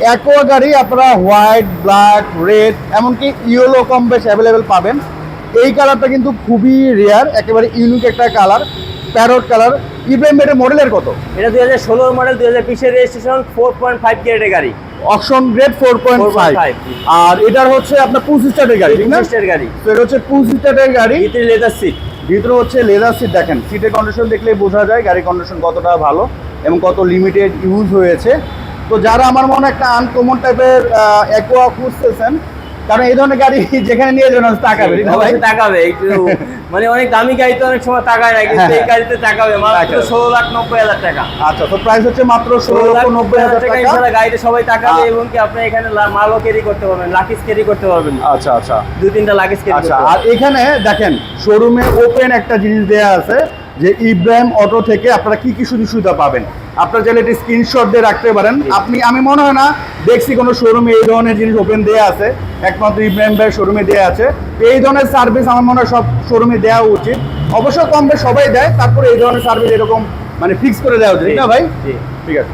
Aqua গাড়ি আপনারা white, black, red, এমনকি ইয়েলো কম বেশ অ্যাভেলেবেল পাবেন। এই কালারটা কিন্তু খুবই রেয়ার, একেবারে ইউনিক একটা কালার, প্যারট কালার। ইব্রাহিম এর মডেলের কত? এটা 2016 মডেল, 2020 এর রেজিস্ট্রেশন, 4.5 গ্রেডের গাড়ি, অকশন গ্রেড 4.5। আর এটার হচ্ছে আপনার 25 স্টারের গাড়ি, ঠিক না? 25 স্টারের গাড়ি। তো এটা হচ্ছে 25 স্টারের গাড়ি। ভিতরে লেদার সিট, ভিতরে হচ্ছে লেদার সিট। দেখেন সিটের কন্ডিশন দেখলেই বোঝা যায় গাড়ির কন্ডিশন কতটা ভালো এবং কত লিমিটেড ইউজ হয়েছে। তো যারা আমার মনে হয় একটা আনকমন টাইপের অ্যাকোয়া খুঁজতেছেন, কারণ এই ধরনের গাড়ি যেখানে নিয়ে যাবেন তাকাবে, ঠিক না ভাই? তাকাবে একটু, মানে অনেক দামি গাড়িতে অনেক সময় তাকায় না, কিন্তু এই গাড়িতে তাকাবে। মাত্র 16,90,000 টাকা। আচ্ছা, তো প্রাইস হচ্ছে মাত্র 16,90,000 টাকা। ইনশাআল্লাহ গাড়িতে সবাই তাকাবে, এবং কি আপনি এখানে মালও ক্যারি করতে পারবেন, লাকিজ ক্যারি করতে পারবেন। আচ্ছা আচ্ছা, 2-3টা লাকিজ ক্যারি করতে আচ্ছা। পারবেন। আর এখানে দেখেন শোরুমে ওপেন একটা জিনিস দেয়া আছে যে ইব্রাহিম অটো থেকে আপনারা কি কি সুযোগ সুবিধা পাবেন। আপনারা চাইলে একটা স্ক্রিনশট দিয়ে রাখতে পারেন। আমি মনে হয় না দেখছি কোনো শোরুমে এই ধরনের জিনিস ওপেন দেয়া আছে, একমাত্র ইব্রাহিম ভাইয়ের শোরুমে দেয়া আছে। তো এই ধরনের সার্ভিস আমার মনে হয় সব শোরুমে দেওয়া উচিত। অবশ্য কম বেশ সবাই দেয়, তারপরে এই ধরনের সার্ভিস এরকম মানে ফিক্স করে দেওয়া উচিত, ঠিক না ভাই? ঠিক আছে।